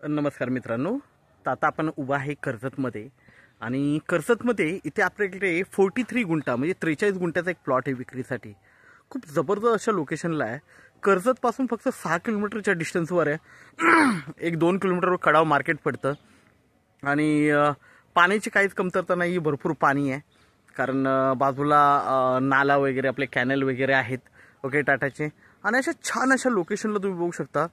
नमस्कार मित्रांनो, तर आता आपण उभा आहे कर्जतमध्ये आणि कर्जतमध्ये इथे आपल्याकडे 43 गुंठा म्हणजे 43 गुंठ्याचा एक प्लॉट आहे विक्रीसाठी। खूप जबरदस्त अशा लोकेशनला आहे। कर्जतपासून फक्त 6 किलोमीटरच्या डिस्टन्सवर आहे। 1-2 किलोमीटरवर कडाव मार्केट पडतं आणि पाण्याची काहीच कमतरता नाही, भरपूर पाणी आहे। कारण बाजूला नाला वगैरे आपले कॅनल वगैरे आहेत ओके टाटाचे। आणि अशा छान अशा लोकेशनला तुम्ही बघू शकता,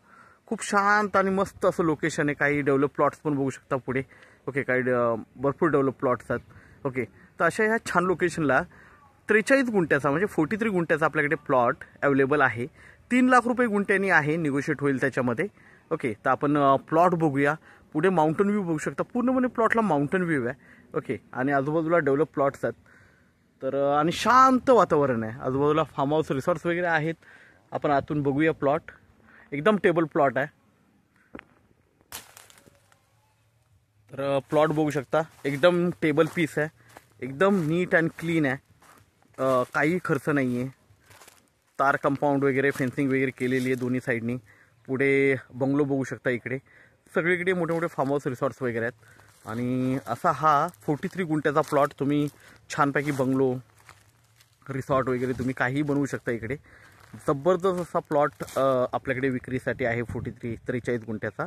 खूप शांत आणि मस्त असं लोकेशन आहे। काही डेव्हलप प्लॉट्स पण बघू शकता पुढे ओके, काही भरपूर डेव्हलप प्लॉट्स आहेत ओके। तर अशा ह्या छान लोकेशनला 43 गुंठ्याचा म्हणजे 43 गुंठ्याचा आपल्याकडे प्लॉट अवेलेबल आहे। 3 लाख रुपये गुंठ्यानी आहे, निगोशिएट होईल त्याच्यामध्ये ओके। तर आपण प्लॉट बघूया। पुढे माउंटन व्ह्यू बघू शकता, पूर्णपणे प्लॉटला माउंटन व्ह्यू आहे ओके। आणि आजूबाजूला डेव्हलप प्लॉट्स आहेत तर आणि शांत वातावरण आहे। आजूबाजूला फार्म हाऊस रिसॉर्ट्स वगैरे आहेत। आपण आतून बघूया प्लॉट, एकदम टेबल प्लॉट आहे। तर प्लॉट बघू शकता, एकदम टेबल पीस आहे, एकदम नीट अँड क्लीन आहे। काही खर्च नाही आहे। तार कंपाऊंड वगैरे फेन्सिंग वगैरे केलेली आहे दोन्ही साईडनी। पुढे बंगलो बघू शकता, इकडे सगळीकडे मोठे मोठे फार्म हाऊस रिसॉर्ट्स वगैरे आहेत। आणि असा हा 43 गुंठ्याचा प्लॉट तुम्ही छानपैकी बंगलो रिसॉर्ट वगैरे तुम्ही काहीही बनवू शकता। इकडे जबरदस्त असा प्लॉट आपल्याकडे विक्रीसाठी आहे 43 गुंठ्याचा।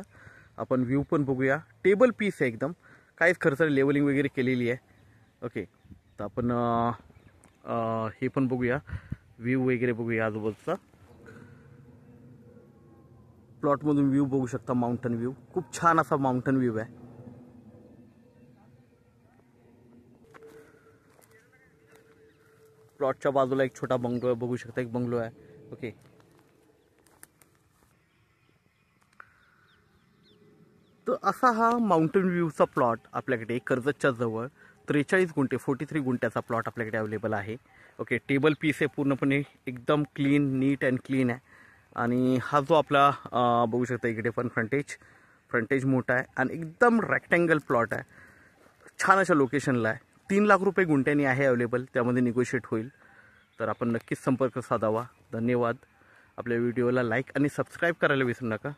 आपण व्ह्यू पण बघूया, टेबल पीस आहे एकदम, काहीच खर्च लेवलिंग वगैरे केलेली आहे ओके। तर आपण हे पण बघूया, व्ह्यू वगैरे बघूया आजूबाजूचा। प्लॉटमधून व्ह्यू बघू शकता, माउंटन व्ह्यू, खूप छान असा माउंटन व्ह्यू आहे। प्लॉटच्या बाजूला एक छोटा बंगलो आहे, बघू शकता एक बंगलो आहे ओके। तर असा हा माउंटन व्ह्यूचा प्लॉट आपल्याकडे कर्जतच्या जवळ 43 गुंठे 43 गुंठ्याचा प्लॉट आपल्याकडे अवेलेबल आहे ओके। टेबल पीस आहे, पूर्णपणे एकदम क्लीन, नीट अँड क्लीन आहे। आणि हा जो आपला बघू शकता इकडे पण फ्रंटेज मोठा आहे आणि एकदम रेक्टँगल प्लॉट आहे। छान अशा लोकेशनला आहे। 3 लाख रुपये गुंठ्यानी आहे अवेलेबल, त्यामध्ये निगोशिएट होईल। तर आपण नक्कीच संपर्क साधावा। धन्यवाद। आपल्या व्हिडिओला लाईक आणि सबस्क्राईब करायला विसरू नका।